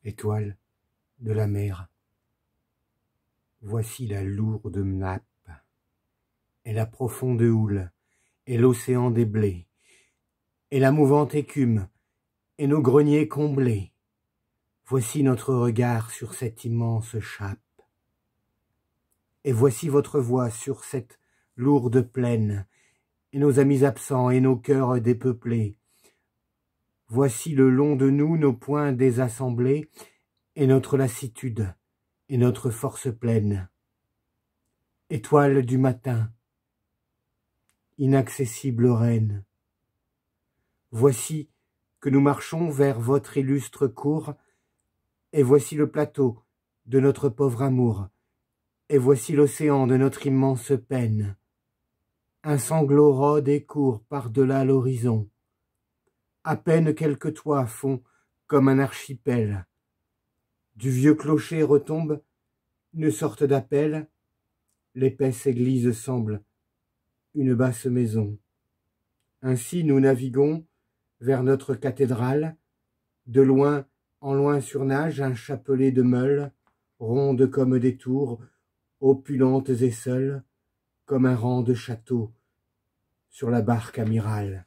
Étoile de la mer, voici la lourde nappe, et la profonde houle, et l'océan des blés, et la mouvante écume, et nos greniers comblés. Voici notre regard sur cette immense chape. Et voici votre voix sur cette lourde plaine, et nos amis absents, et nos cœurs dépeuplés. Voici le long de nous nos poings désassemblés, et notre lassitude, et notre force pleine. Étoile du matin, inaccessible reine, voici que nous marchons vers votre illustre cour, et voici le plateau de notre pauvre amour, et voici l'océan de notre immense peine. Un sanglot rôde et court par-delà l'horizon. À peine quelques toits font comme un archipel. Du vieux clocher retombe une sorte d'appel. L'épaisse église semble une basse maison. Ainsi nous naviguons vers notre cathédrale. De loin en loin surnage un chapelet de meules, rondes comme des tours, opulentes et seules, comme un rang de châteaux sur la barque amirale.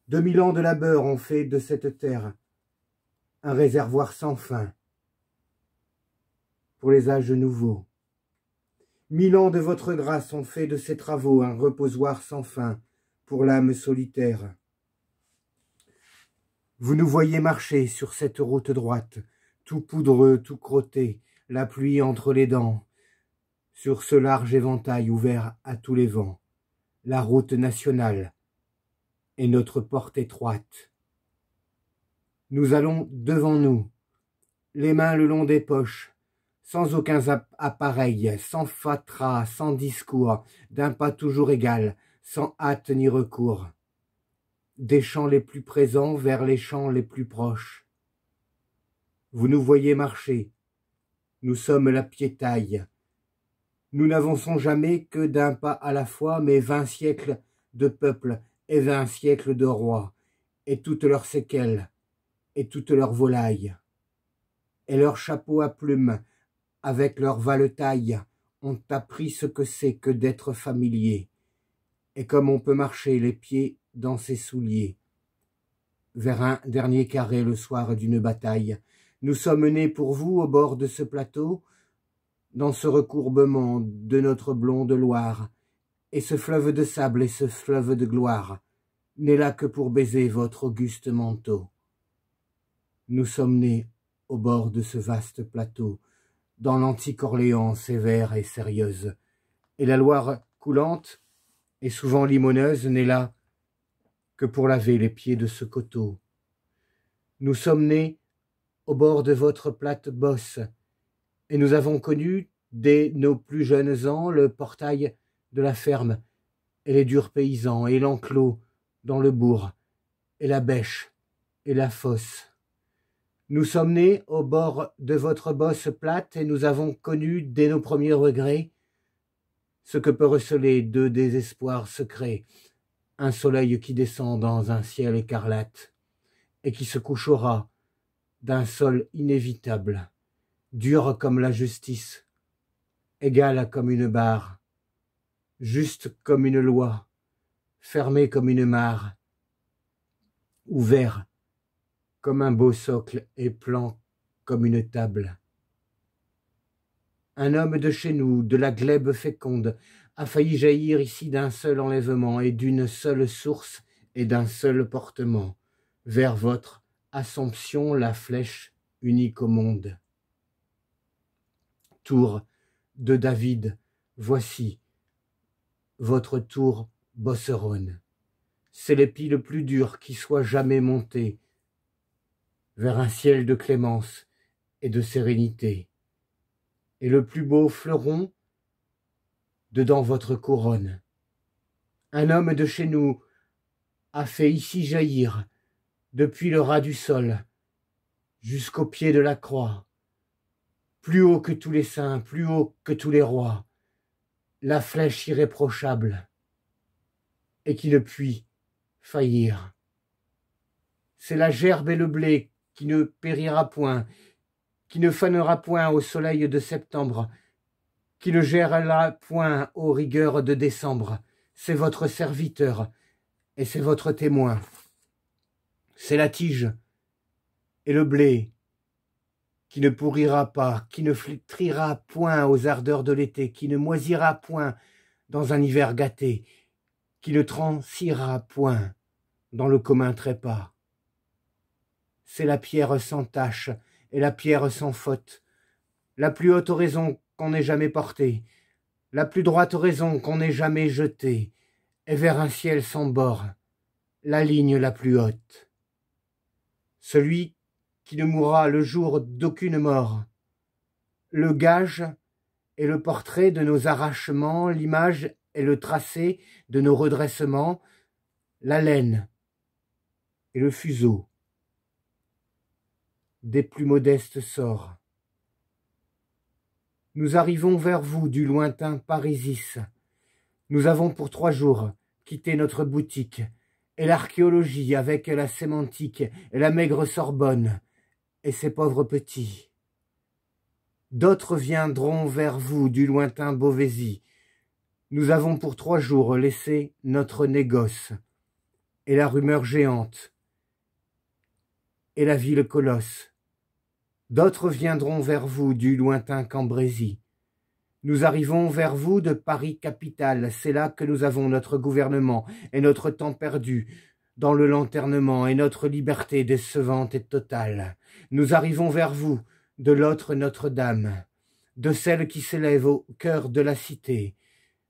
2000 ans de labeur ont fait de cette terre un réservoir sans fin pour les âges nouveaux. 1000 ans de votre grâce ont fait de ces travaux un reposoir sans fin pour l'âme solitaire. Vous nous voyez marcher sur cette route droite, tout poudreux, tout crotté, la pluie entre les dents, sur ce large éventail ouvert à tous les vents, la route nationale est notre porte étroite. Nous allons devant nous, les mains le long des poches, sans aucun appareil, sans fatras, sans discours, d'un pas toujours égal, sans hâte ni recours. Des champs les plus présents vers les champs les plus proches. Vous nous voyez marcher, nous sommes la piétaille. Nous n'avançons jamais que d'un pas à la fois, mais 20 siècles de peuples et 20 siècles de rois, et toutes leurs séquelles, et toutes leurs volailles, et leurs chapeaux à plumes, avec leurs valetailles, ont appris ce que c'est que d'être familier, et comme on peut marcher les pieds dans ses souliers. Vers un dernier carré le soir d'une bataille, nous sommes nés pour vous au bord de ce plateau, dans ce recourbement de notre blonde Loire, et ce fleuve de sable et ce fleuve de gloire n'est là que pour baiser votre auguste manteau. Nous sommes nés au bord de ce vaste plateau, dans l'antique Orléans sévère et sérieuse, et la Loire coulante et souvent limoneuse n'est là que pour laver les pieds de ce coteau. Nous sommes nés au bord de votre plate bosse, et nous avons connu, dès nos plus jeunes ans, le portail de la ferme, et les durs paysans, et l'enclos dans le bourg, et la bêche, et la fosse. Nous sommes nés au bord de votre bosse plate, et nous avons connu, dès nos premiers regrets, ce que peut receler deux désespoirs secrets, un soleil qui descend dans un ciel écarlate, et qui se couchera d'un sol inévitable, dur comme la justice, égal comme une barre, juste comme une loi, fermé comme une mare, ouvert comme un beau socle et plan comme une table. Un homme de chez nous, de la glèbe féconde, a failli jaillir ici d'un seul enlèvement et d'une seule source et d'un seul portement, vers votre Assomption la flèche unique au monde. Tour de David, voici votre tour Bosserone. C'est l'épi le plus dur qui soit jamais monté vers un ciel de clémence et de sérénité, et le plus beau fleuron dedans votre couronne. Un homme de chez nous a fait ici jaillir, depuis le ras du sol jusqu'au pied de la croix, plus haut que tous les saints, plus haut que tous les rois, la flèche irréprochable, et qui ne puis faillir. C'est la gerbe et le blé qui ne périra point, qui ne fanera point au soleil de septembre, qui ne gérera point aux rigueurs de décembre. C'est votre serviteur et c'est votre témoin. C'est la tige et le blé qui ne pourrira pas, qui ne flétrira point aux ardeurs de l'été, qui ne moisira point dans un hiver gâté, qui ne transira point dans le commun trépas. C'est la pierre sans tache et la pierre sans faute, la plus haute oraison qu'on ait jamais portée, la plus droite oraison qu'on ait jamais jetée, et vers un ciel sans bord, la ligne la plus haute. Celui qui ne mourra le jour d'aucune mort, le gage et le portrait de nos arrachements, l'image et le tracé de nos redressements, la laine et le fuseau des plus modestes sorts. Nous arrivons vers vous du lointain Parisis. Nous avons pour 3 jours quitté notre boutique et l'archéologie avec la sémantique et la maigre Sorbonne et ses pauvres petits. D'autres viendront vers vous du lointain Beauvaisis. Nous avons pour 3 jours laissé notre négoce et la rumeur géante et la ville colosse. D'autres viendront vers vous du lointain Cambrésis. Nous arrivons vers vous de Paris capitale, c'est là que nous avons notre gouvernement et notre temps perdu dans le lanternement et notre liberté décevante et totale. Nous arrivons vers vous de l'autre Notre-Dame, de celle qui s'élève au cœur de la cité,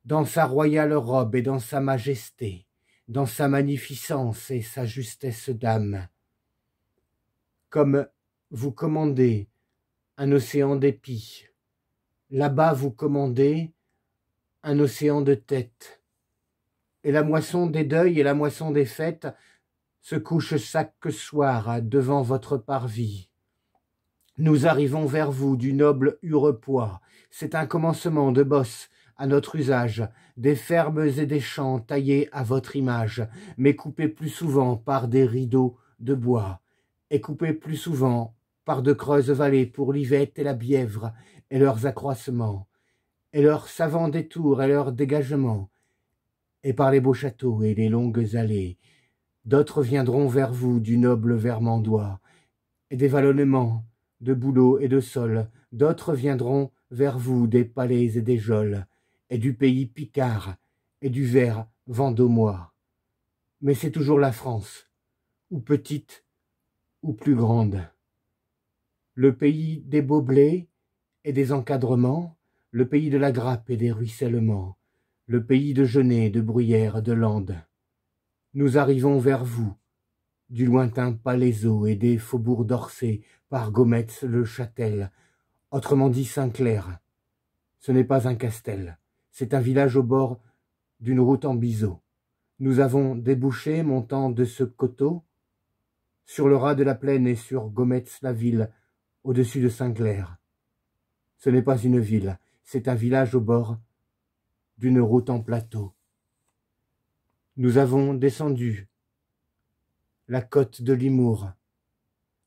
dans sa royale robe et dans sa majesté, dans sa magnificence et sa justesse d'âme. Comme vous commandez un océan d'épis, là-bas vous commandez un océan de têtes, et la moisson des deuils et la moisson des fêtes se couchent chaque soir devant votre parvis. Nous arrivons vers vous du noble Hurepoix, c'est un commencement de bosses à notre usage, des fermes et des champs taillés à votre image, mais coupés plus souvent par des rideaux de bois, et coupés plus souvent par de creuses vallées pour l'ivette et la bièvre et leurs accroissements, et leurs savants détours et leurs dégagements, et par les beaux châteaux et les longues allées. D'autres viendront vers vous du noble Vermandois, et des vallonnements de bouleaux et de saules. D'autres viendront vers vous des palais et des geôles, et du pays picard, et du Vert vendômois. Mais c'est toujours la France, ou petite, ou plus grande. Le pays des beaux blés et des encadrements, le pays de la grappe et des ruissellements, le pays de genêts, de bruyères, de landes. Nous arrivons vers vous, du lointain Palaiseau et des faubourgs d'Orsay, par Gometz-le-Châtel, autrement dit Saint-Clair. Ce n'est pas un castel, c'est un village au bord d'une route en biseau. Nous avons débouché, montant de ce coteau, sur le ras de la plaine et sur Gometz-la-Ville, au-dessus de Saint-Clair. Ce n'est pas une ville, c'est un village au bord d'une route en plateau. Nous avons descendu la côte de Limours.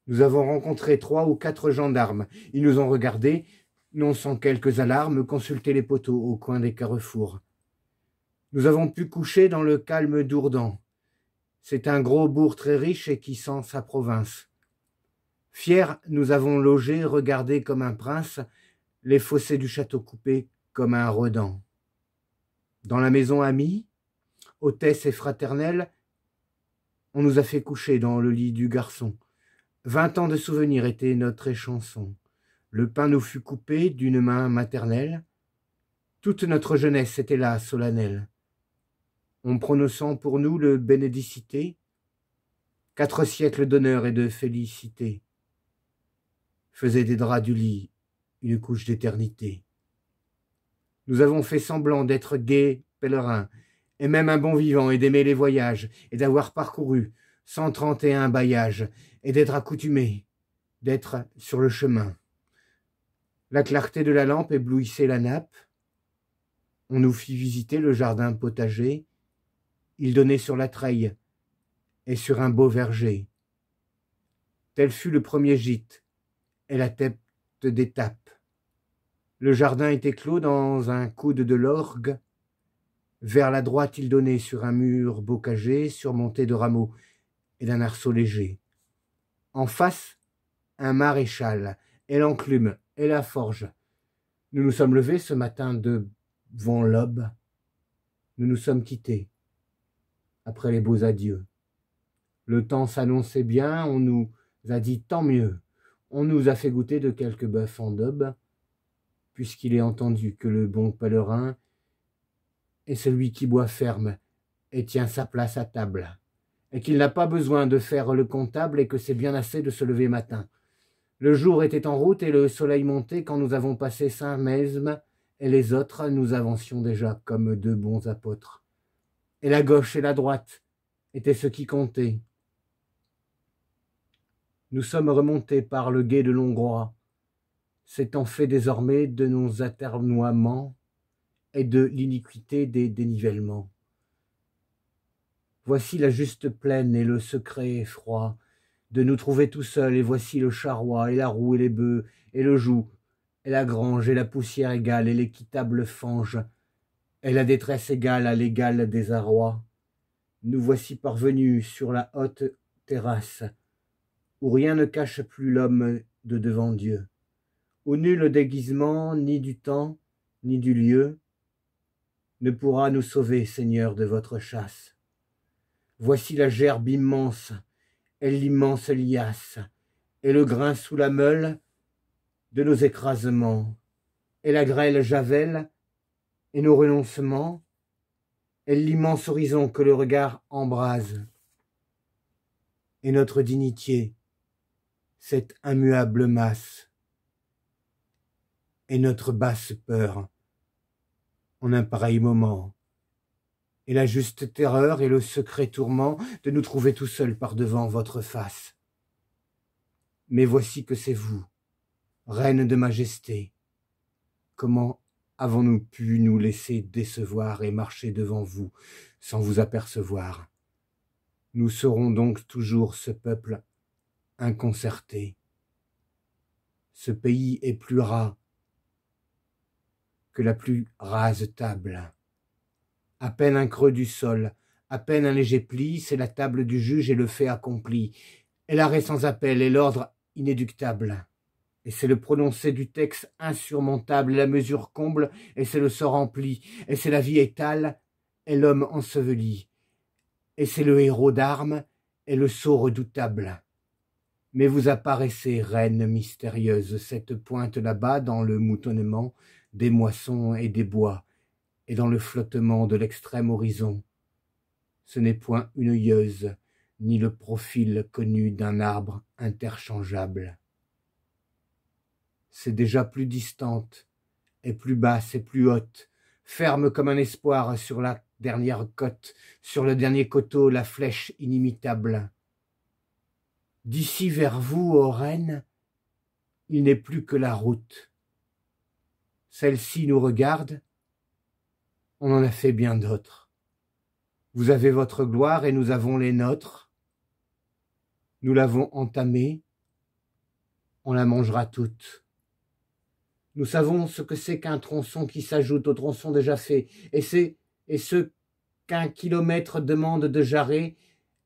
Nous avons rencontré 3 ou 4 gendarmes. Ils nous ont regardés, non sans quelques alarmes, consulté les poteaux au coin des carrefours. Nous avons pu coucher dans le calme d'Ourdan. C'est un gros bourg très riche et qui sent sa province. Fiers, nous avons logé, regardé comme un prince, les fossés du château coupés comme un redent. Dans la maison amie, hôtesse et fraternelle, on nous a fait coucher dans le lit du garçon. 20 ans de souvenirs étaient notre échanson. Le pain nous fut coupé d'une main maternelle. Toute notre jeunesse était là, solennelle. On prononçant pour nous le bénédicité, 4 siècles d'honneur et de félicité faisaient des draps du lit une couche d'éternité. Nous avons fait semblant d'être gais pèlerins, et même un bon vivant, et d'aimer les voyages, et d'avoir parcouru 131 baillages, et d'être accoutumés, d'être sur le chemin. La clarté de la lampe éblouissait la nappe. On nous fit visiter le jardin potager. Il donnait sur la treille et sur un beau verger. Tel fut le premier gîte et la tête d'étape. Le jardin était clos dans un coude de l'orgue. Vers la droite, il donnait sur un mur bocager surmonté de rameaux et d'un arceau léger. En face, un maréchal et l'enclume et la forge. Nous nous sommes levés ce matin devant l'aube. Nous nous sommes quittés après les beaux adieux. Le temps s'annonçait bien, on nous a dit tant mieux. On nous a fait goûter de quelques bœufs en daube, puisqu'il est entendu que le bon pèlerin est celui qui boit ferme et tient sa place à table, et qu'il n'a pas besoin de faire le comptable et que c'est bien assez de se lever matin. Le jour était en route et le soleil montait quand nous avons passé Saint-Mesme, et les autres, nous avancions déjà comme deux bons apôtres. Et la gauche et la droite étaient ce qui comptait. Nous sommes remontés par le gué de l'Hongrois, s'étant fait désormais de nos atermoiements et de l'iniquité des dénivellements. Voici la juste plaine et le secret effroi de nous trouver tout seuls, et voici le charroi et la roue et les bœufs et le joug et la grange et la poussière égale et l'équitable fange et la détresse égale à l'égal désarroi. Nous voici parvenus sur la haute terrasse où rien ne cache plus l'homme de devant Dieu, où nul déguisement ni du temps ni du lieu ne pourra nous sauver, Seigneur, de votre chasse. Voici la gerbe immense et l'immense liasse, et le grain sous la meule de nos écrasements, et la grêle javelle, et nos renoncements, et l'immense horizon que le regard embrase. Et notre dignité, cette immuable masse, et notre basse peur, en un pareil moment, et la juste terreur et le secret tourment de nous trouver tout seuls par-devant votre face. Mais voici que c'est vous, reine de majesté. Comment avons-nous pu nous laisser décevoir et marcher devant vous sans vous apercevoir? Nous serons donc toujours ce peuple inconcerté. Ce pays est plus ras que la plus rase table. À peine un creux du sol, à peine un léger pli, c'est la table du juge et le fait accompli, et l'arrêt sans appel et l'ordre inéductable. Et c'est le prononcé du texte insurmontable, et la mesure comble, et c'est le sort rempli, et c'est la vie étale, et l'homme enseveli, et c'est le héros d'armes, et le sceau redoutable. Mais vous apparaissez, reine mystérieuse, cette pointe là-bas dans le moutonnement des moissons et des bois, et dans le flottement de l'extrême horizon. Ce n'est point une œilleuse, ni le profil connu d'un arbre interchangeable. C'est déjà plus distante, et plus basse et plus haute, ferme comme un espoir sur la dernière côte, sur le dernier coteau, la flèche inimitable. D'ici vers vous, ô reine, il n'est plus que la route. Celle-ci nous regarde, on en a fait bien d'autres. Vous avez votre gloire et nous avons les nôtres. Nous l'avons entamée, on la mangera toute. Nous savons ce que c'est qu'un tronçon qui s'ajoute au tronçon déjà fait, et ce qu'un kilomètre demande de jarret,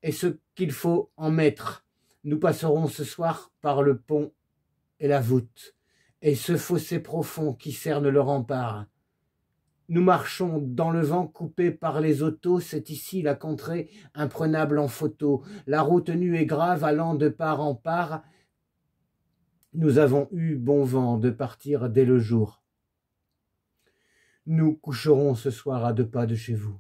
et ce qu'il faut en mettre. Nous passerons ce soir par le pont et la voûte, et ce fossé profond qui cerne le rempart. Nous marchons dans le vent coupé par les autos, c'est ici la contrée imprenable en photo, la route nue et grave allant de part en part. Nous avons eu bon vent de partir dès le jour. Nous coucherons ce soir à 2 pas de chez vous.